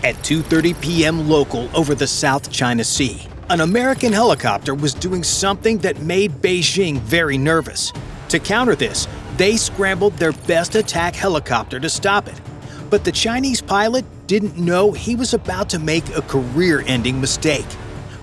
At 2:30 p.m. local over the South China Sea, an American helicopter was doing something that made Beijing very nervous. To counter this, they scrambled their best attack helicopter to stop it. But the Chinese pilot didn't know he was about to make a career-ending mistake.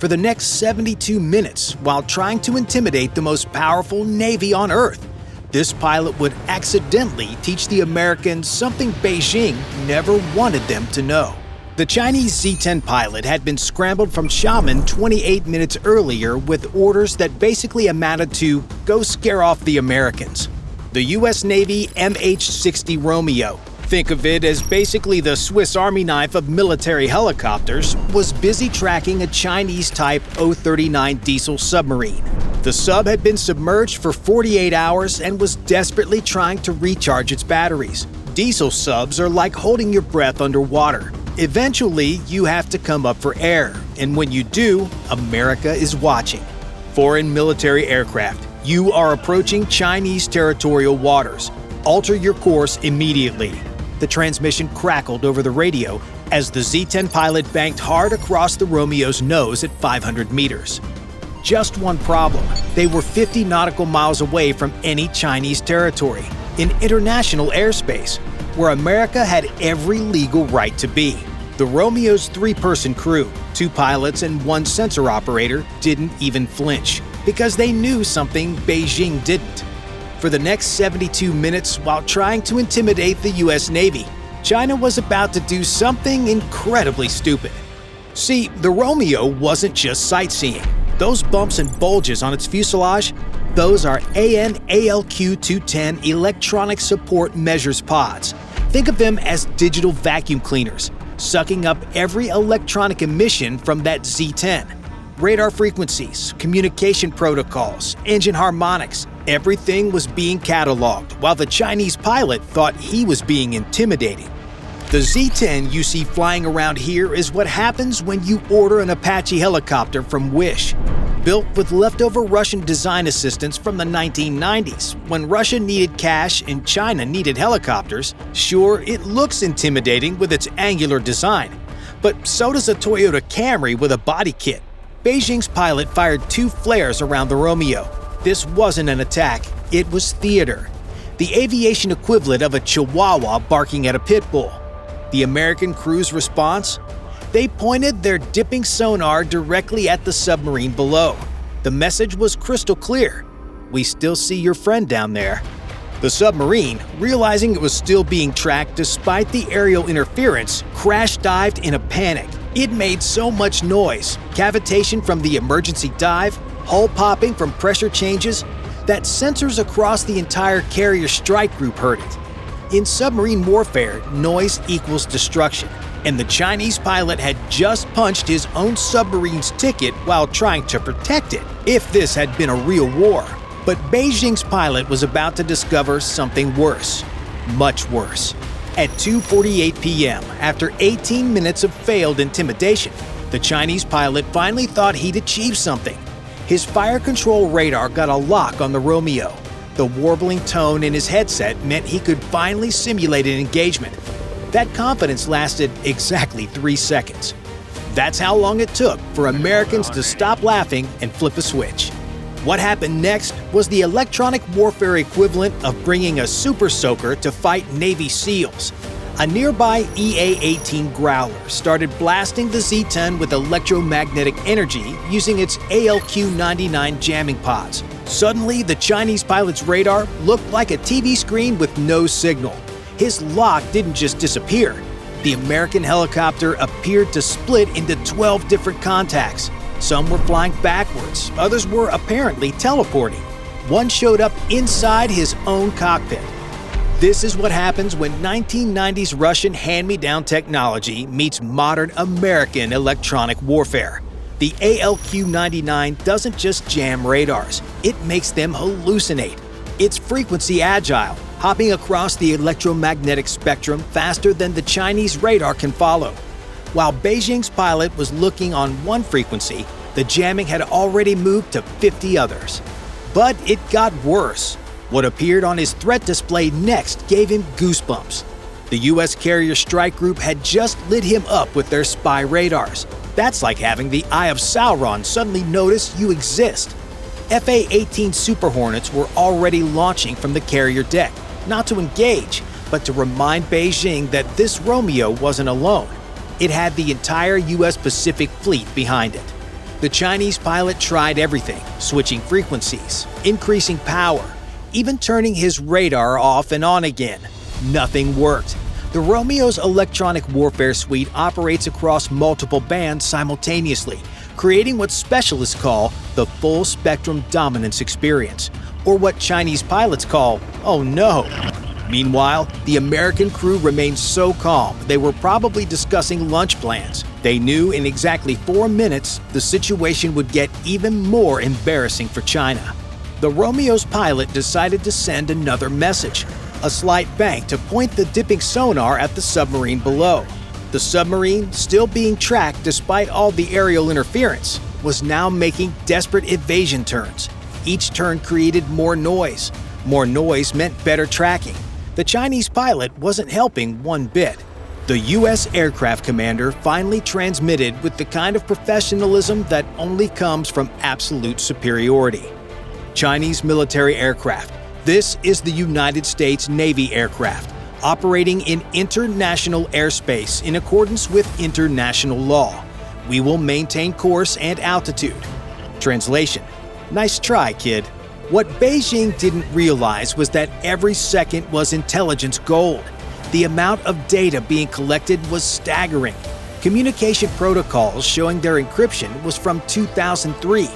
For the next 72 minutes, while trying to intimidate the most powerful Navy on Earth, this pilot would accidentally teach the Americans something Beijing never wanted them to know. The Chinese Z-10 pilot had been scrambled from Xiamen 28 minutes earlier with orders that basically amounted to go scare off the Americans. The US Navy MH-60 Romeo, think of it as basically the Swiss Army knife of military helicopters, was busy tracking a Chinese-type O-39 diesel submarine. The sub had been submerged for 48 hours and was desperately trying to recharge its batteries. Diesel subs are like holding your breath underwater. Eventually, you have to come up for air, and when you do, America is watching. Foreign military aircraft, you are approaching Chinese territorial waters. Alter your course immediately. The transmission crackled over the radio as the Z-10 pilot banked hard across the Romeo's nose at 500 meters. Just one problem: they were 50 nautical miles away from any Chinese territory, in international airspace, where America had every legal right to be. The Romeo's 3-person crew, 2 pilots and 1 sensor operator, didn't even flinch, because they knew something Beijing didn't. For the next 72 minutes, while trying to intimidate the US Navy, China was about to do something incredibly stupid. See, the Romeo wasn't just sightseeing. Those bumps and bulges on its fuselage, those are AN/ALQ-210 electronic support measures pods. Think of them as digital vacuum cleaners, sucking up every electronic emission from that Z-10. Radar frequencies, communication protocols, engine harmonics, everything was being cataloged while the Chinese pilot thought he was being intimidating. The Z-10 you see flying around here is what happens when you order an Apache helicopter from Wish. Built with leftover Russian design assistance from the 1990s, when Russia needed cash and China needed helicopters, sure, it looks intimidating with its angular design. But so does a Toyota Camry with a body kit. Beijing's pilot fired 2 flares around the Romeo. This wasn't an attack, it was theater. The aviation equivalent of a chihuahua barking at a pit bull. The American crew's response? They pointed their dipping sonar directly at the submarine below. The message was crystal clear: "We still see your friend down there." The submarine, realizing it was still being tracked despite the aerial interference, crash-dived in a panic. It made so much noise, cavitation from the emergency dive, hull popping from pressure changes, that sensors across the entire carrier strike group heard it. In submarine warfare, noise equals destruction, and the Chinese pilot had just punched his own submarine's ticket while trying to protect it, if this had been a real war. But Beijing's pilot was about to discover something worse. Much worse. At 2:48 p.m., after 18 minutes of failed intimidation, the Chinese pilot finally thought he'd achieved something. His fire control radar got a lock on the Romeo. The warbling tone in his headset meant he could finally simulate an engagement. That confidence lasted exactly 3 seconds. That's how long it took for Americans to stop laughing and flip a switch. What happened next was the electronic warfare equivalent of bringing a super soaker to fight Navy SEALs. A nearby EA-18 Growler started blasting the Z-10 with electromagnetic energy using its ALQ-99 jamming pods. Suddenly, the Chinese pilot's radar looked like a TV screen with no signal. His lock didn't just disappear. The American helicopter appeared to split into 12 different contacts. Some were flying backwards, others were apparently teleporting. One showed up inside his own cockpit. This is what happens when 1990s Russian hand-me-down technology meets modern American electronic warfare. The ALQ-99 doesn't just jam radars, it makes them hallucinate. It's frequency agile, hopping across the electromagnetic spectrum faster than the Chinese radar can follow. While Beijing's pilot was looking on one frequency, the jamming had already moved to 50 others. But it got worse. What appeared on his threat display next gave him goosebumps. The U.S. carrier strike group had just lit him up with their spy radars. That's like having the Eye of Sauron suddenly notice you exist. FA-18 Super Hornets were already launching from the carrier deck, not to engage, but to remind Beijing that this Romeo wasn't alone. It had the entire U.S. Pacific Fleet behind it. The Chinese pilot tried everything, switching frequencies, increasing power, even turning his radar off and on again. Nothing worked. The Romeo's electronic warfare suite operates across multiple bands simultaneously, creating what specialists call the full spectrum dominance experience, or what Chinese pilots call, "oh no." Meanwhile, the American crew remained so calm they were probably discussing lunch plans. They knew in exactly 4 minutes the situation would get even more embarrassing for China. The Romeo's pilot decided to send another message, a slight bank to point the dipping sonar at the submarine below. The submarine, still being tracked despite all the aerial interference, was now making desperate evasion turns. Each turn created more noise. More noise meant better tracking. The Chinese pilot wasn't helping one bit. The U.S. aircraft commander finally transmitted with the kind of professionalism that only comes from absolute superiority. Chinese military aircraft. This is the United States Navy aircraft, operating in international airspace in accordance with international law. We will maintain course and altitude. Translation: nice try, kid. What Beijing didn't realize was that every second was intelligence gold. The amount of data being collected was staggering. Communication protocols showing their encryption was from 2003.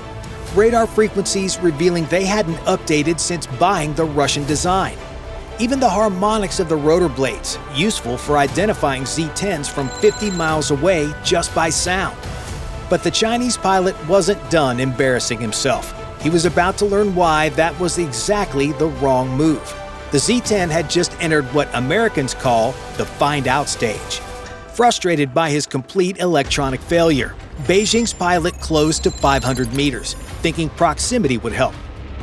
Radar frequencies revealing they hadn't updated since buying the Russian design. Even the harmonics of the rotor blades, useful for identifying Z-10s from 50 miles away just by sound. But the Chinese pilot wasn't done embarrassing himself. He was about to learn why that was exactly the wrong move. The Z-10 had just entered what Americans call the find-out stage. Frustrated by his complete electronic failure, Beijing's pilot closed to 500 meters, thinking proximity would help.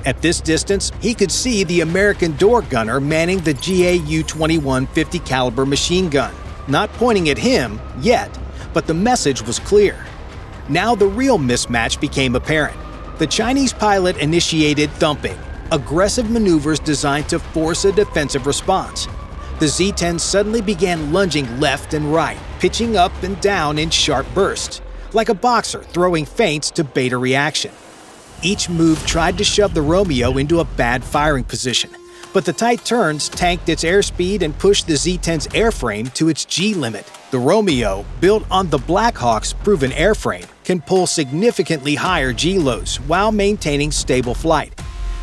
At this distance, he could see the American door gunner manning the GAU-21 50 caliber machine gun, not pointing at him yet, but the message was clear. Now the real mismatch became apparent. The Chinese pilot initiated thumping, aggressive maneuvers designed to force a defensive response. The Z-10 suddenly began lunging left and right, pitching up and down in sharp bursts, like a boxer throwing feints to bait a reaction. Each move tried to shove the Romeo into a bad firing position, but the tight turns tanked its airspeed and pushed the Z-10's airframe to its G limit. The Romeo, built on the Black Hawk's proven airframe, can pull significantly higher G loads while maintaining stable flight.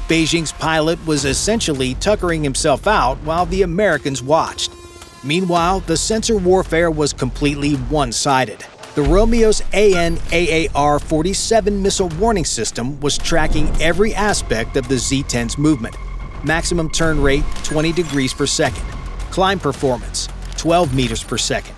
Beijing's pilot was essentially tuckering himself out while the Americans watched. Meanwhile, the sensor warfare was completely one-sided. The Romeo's AN/AAR-47 missile warning system was tracking every aspect of the Z-10's movement. Maximum turn rate, 20 degrees per second. Climb performance, 12 meters per second.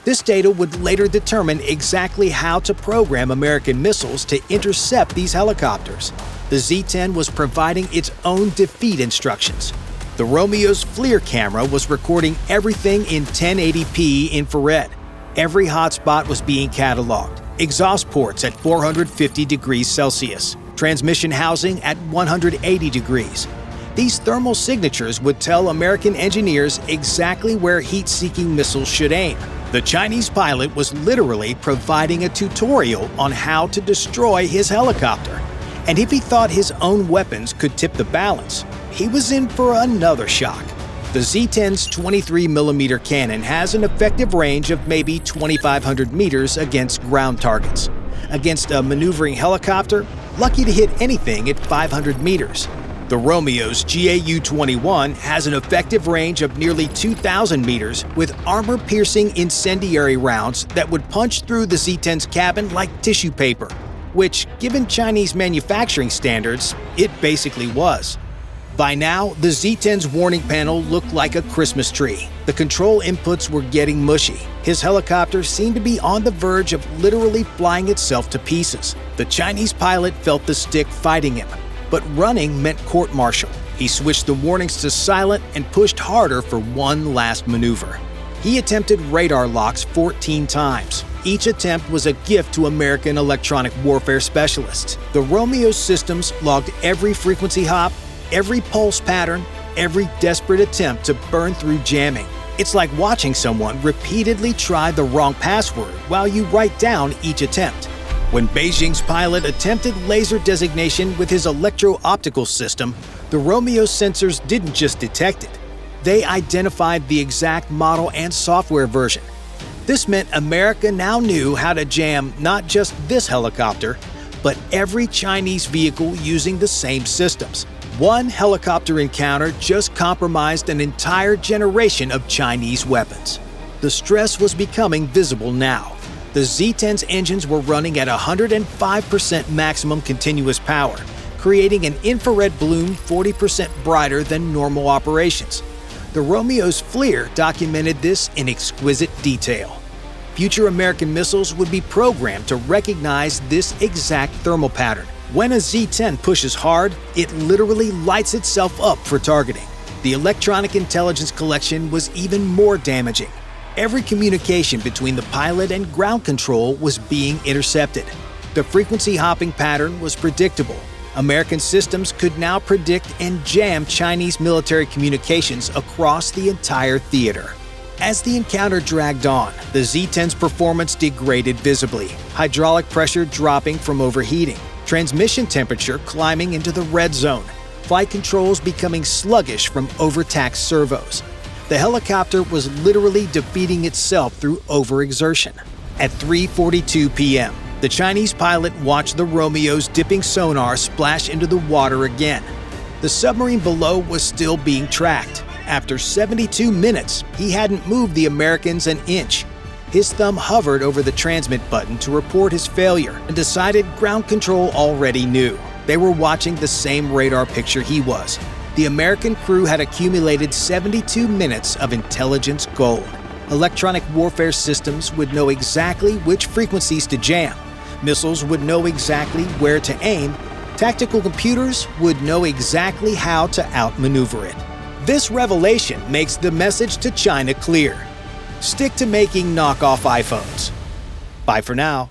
This data would later determine exactly how to program American missiles to intercept these helicopters. The Z-10 was providing its own defeat instructions. The Romeo's FLIR camera was recording everything in 1080p infrared. Every hotspot was being cataloged. Exhaust ports at 450 degrees Celsius. Transmission housing at 180 degrees. These thermal signatures would tell American engineers exactly where heat-seeking missiles should aim. The Chinese pilot was literally providing a tutorial on how to destroy his helicopter. And if he thought his own weapons could tip the balance, he was in for another shock. The Z-10's 23mm cannon has an effective range of maybe 2,500 meters against ground targets. Against a maneuvering helicopter, lucky to hit anything at 500 meters. The Romeo's GAU-21 has an effective range of nearly 2,000 meters with armor-piercing incendiary rounds that would punch through the Z-10's cabin like tissue paper, which, given Chinese manufacturing standards, it basically was. By now, the Z-10's warning panel looked like a Christmas tree. The control inputs were getting mushy. His helicopter seemed to be on the verge of literally flying itself to pieces. The Chinese pilot felt the stick fighting him. But running meant court-martial. He switched the warnings to silent and pushed harder for one last maneuver. He attempted radar locks 14 times. Each attempt was a gift to American electronic warfare specialists. The Romeo systems logged every frequency hop, every pulse pattern, every desperate attempt to burn through jamming. It's like watching someone repeatedly try the wrong password while you write down each attempt. When Beijing's pilot attempted laser designation with his electro-optical system, the Romeo sensors didn't just detect it. They identified the exact model and software version. This meant America now knew how to jam not just this helicopter, but every Chinese vehicle using the same systems. One helicopter encounter just compromised an entire generation of Chinese weapons. The stress was becoming visible now. The Z-10's engines were running at 105% maximum continuous power, creating an infrared bloom 40% brighter than normal operations. The Romeo's FLIR documented this in exquisite detail. Future American missiles would be programmed to recognize this exact thermal pattern. When a Z-10 pushes hard, it literally lights itself up for targeting. The electronic intelligence collection was even more damaging. Every communication between the pilot and ground control was being intercepted. The frequency hopping pattern was predictable. American systems could now predict and jam Chinese military communications across the entire theater. As the encounter dragged on, the Z-10's performance degraded visibly, hydraulic pressure dropping from overheating, transmission temperature climbing into the red zone, flight controls becoming sluggish from overtaxed servos. The helicopter was literally defeating itself through overexertion. At 3:42 p.m., the Chinese pilot watched the Romeo's dipping sonar splash into the water again. The submarine below was still being tracked. After 72 minutes, he hadn't moved the Americans an inch. His thumb hovered over the transmit button to report his failure and decided ground control already knew. They were watching the same radar picture he was. The American crew had accumulated 72 minutes of intelligence gold. Electronic warfare systems would know exactly which frequencies to jam. Missiles would know exactly where to aim. Tactical computers would know exactly how to outmaneuver it. This revelation makes the message to China clear. Stick to making knockoff iPhones. Bye for now.